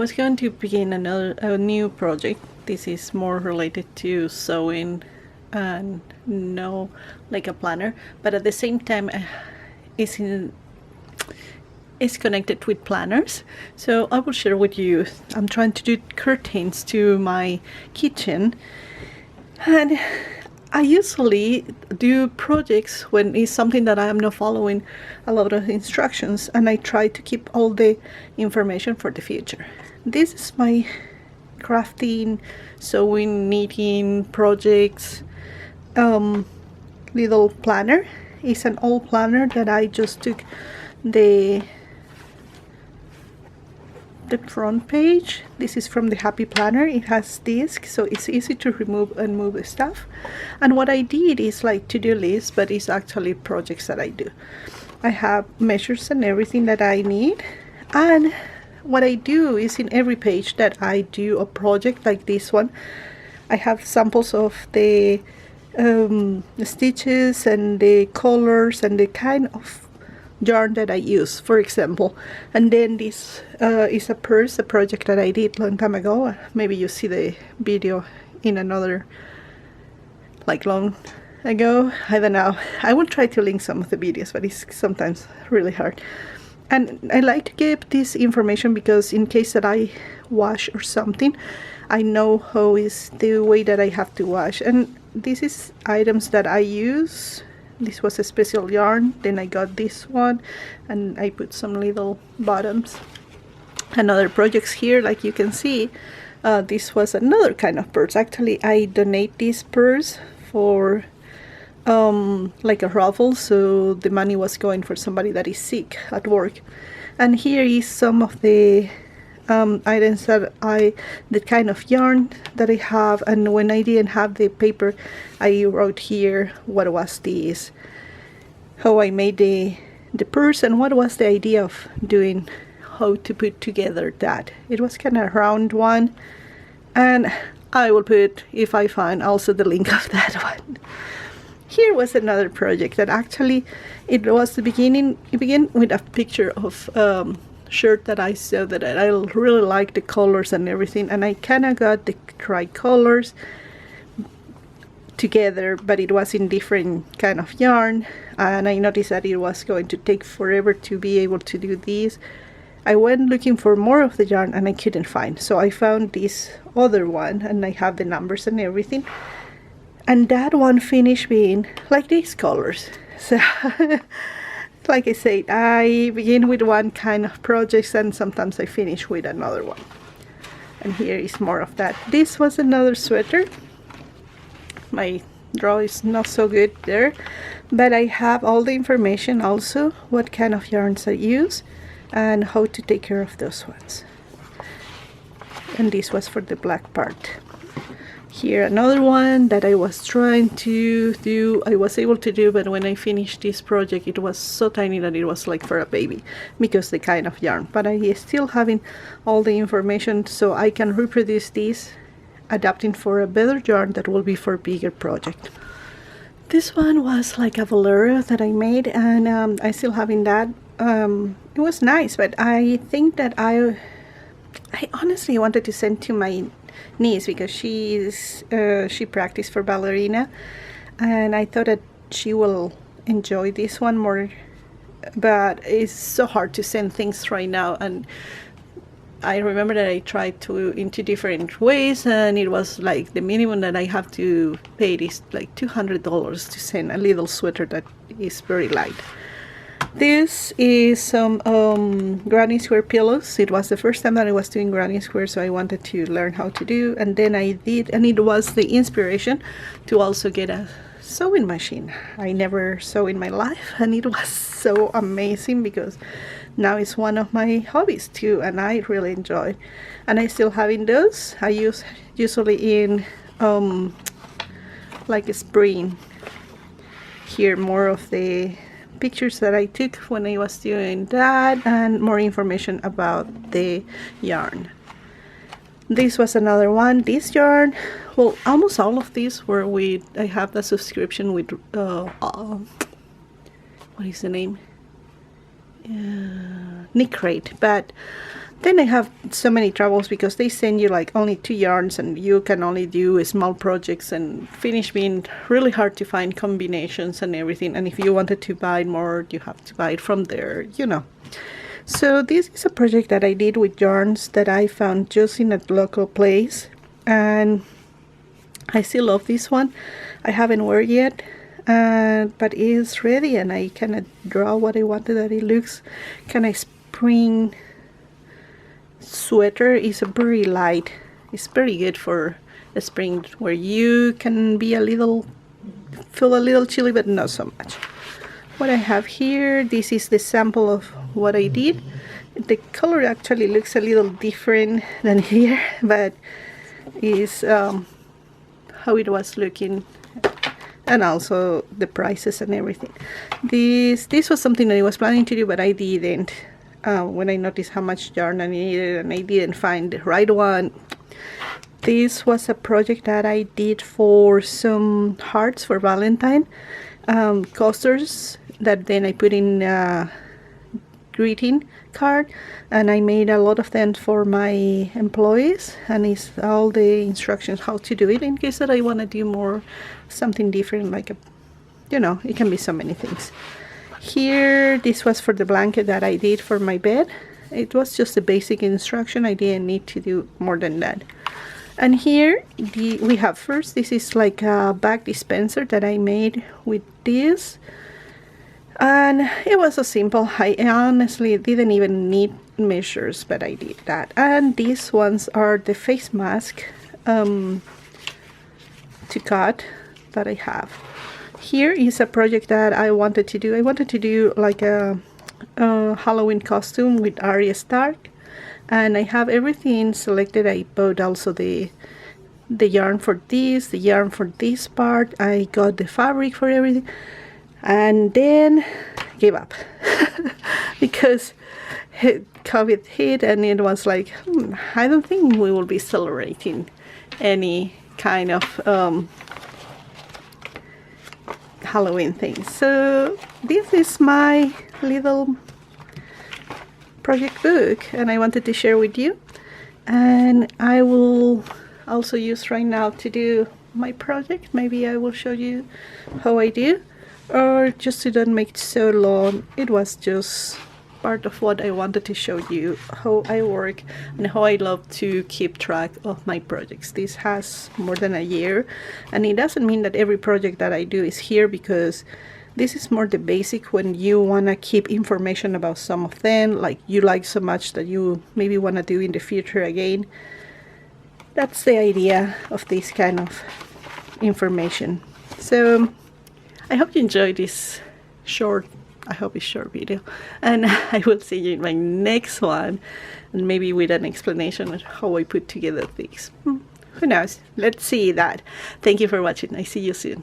was going to begin a new project. This is more related to sewing and no like a planner, but at the same time it's connected with planners. So I will share with you. I'm trying to do curtains to my kitchen, and I usually do projects when it's something that I am not following a lot of instructions, and I try to keep all the information for the future. This is my crafting, sewing, knitting projects little planner. It's an old planner that I just took the front page. This is from the Happy Planner. It has disc, so it's easy to remove and move stuff. And what I did is like to-do list, but it's actually projects that I do. I have measures and everything that I need, and what I do is in every page that I do a project like this one, I have samples of the stitches and the colors and the kind of yarn that I use, for example. And then this is a purse, a project that I did long time ago. Maybe you see the video in another, like long ago, I don't know. I will try to link some of the videos, but it's sometimes really hard. And I like to keep this information because in case that I wash or something, I know how is the way that I have to wash. And this is items that I use. This was a special yarn, then I got this one, and I put some little bottoms and other projects here. Like you can see, this was another kind of purse. Actually, I donate this purse for like a raffle, so the money was going for somebody that is sick at work. And here is some of the items that the kind of yarn that I have, and when I didn't have the paper, I wrote here what was this, how I made the purse, and what was the idea of doing, how to put together that. It was kind of round one, and I will put, if I find, also the link of that one. Here was another project that actually it was the beginning. It began with a picture of shirt that I sewed that I really like the colors and everything, and I kind of got the tricolors together, but it was in different kind of yarn, and I noticed that it was going to take forever to be able to do this. I went looking for more of the yarn and I couldn't find, so I found this other one, and I have the numbers and everything, and that one finished being like these colors. So like I said, I begin with one kind of projects and sometimes I finish with another one. And here is more of that. This was another sweater. My draw is not so good there, but I have all the information also, what kind of yarns I use and how to take care of those ones. And this was for the black part. Here another one that I was trying to do, I was able to do, but when I finished this project it was so tiny that it was like for a baby because the kind of yarn. But I still having all the information so I can reproduce this, adapting for a better yarn that will be for bigger project. This one was like a bolero that I made, and I still having that. It was nice, but I think that I honestly wanted to send to my niece because she practiced for ballerina, and I thought that she will enjoy this one more, but it's so hard to send things right now. And I remember that I tried to into different ways, and it was like the minimum that I have to pay is like $200 to send a little sweater that is very light. This is some granny square pillows. It was the first time that I was doing granny square, so I wanted to learn how to do, and then I did, and it was the inspiration to also get a sewing machine. I never sew in my life, and it was so amazing because now it's one of my hobbies too, and I really enjoy. And I still having those. I use usually in like spring. Here more of the pictures that I took when I was doing that, and more information about the yarn. This was another one. This yarn, well, almost all of these were with, I have the subscription with what is the name, Knit Crate, but then I have so many troubles because they send you like only 2 yarns and you can only do small projects, and finish being really hard to find combinations and everything. And if you wanted to buy more, you have to buy it from there, you know. So this is a project that I did with yarns that I found just in a local place, and I still love this one. I haven't worn it yet, but it is ready, and I kind of draw what I wanted that it looks kind of spring sweater. Is a very light, it's very good for the spring where you can be feel a little chilly, but not so much. What I have here, this is the sample of what I did. The color actually looks a little different than here, but is how it was looking, and also the prices and everything. This was something that I was planning to do, but I didn't. When I noticed how much yarn I needed and I didn't find the right one. This was a project that I did for some hearts for Valentine, coasters that then I put in a greeting card, and I made a lot of them for my employees, and it's all the instructions how to do it in case that I want to do more something different, like a, you know, it can be so many things. Here, this was for the blanket that I did for my bed. It was just a basic instruction. I didn't need to do more than that. And here we have first, this is like a bag dispenser that I made with this, and it was so simple. I honestly didn't even need measures, but I did that. And these ones are the face mask to cut that I have. Here is a project that I wanted to do. I wanted to do like a Halloween costume with Arya Stark, and I have everything selected. I bought also the yarn for this, the yarn for this part. I got the fabric for everything, and then gave up because COVID hit, and it was like, I don't think we will be celebrating any kind of Halloween things. So this is my little project book, and I wanted to share with you, and I will also use right now to do my project. Maybe I will show you how I do, or just to don't make it so long. It was just part of what I wanted to show you, how I work and how I love to keep track of my projects. This has more than a year, and it doesn't mean that every project that I do is here, because this is more the basic when you want to keep information about some of them, like you like so much that you maybe want to do in the future again. That's the idea of this kind of information. So I hope you enjoyed this short, I hope it's short video, and I will see you in my next one, and maybe with an explanation of how I put together things. Who knows? Let's see that. Thank you for watching. I see you soon.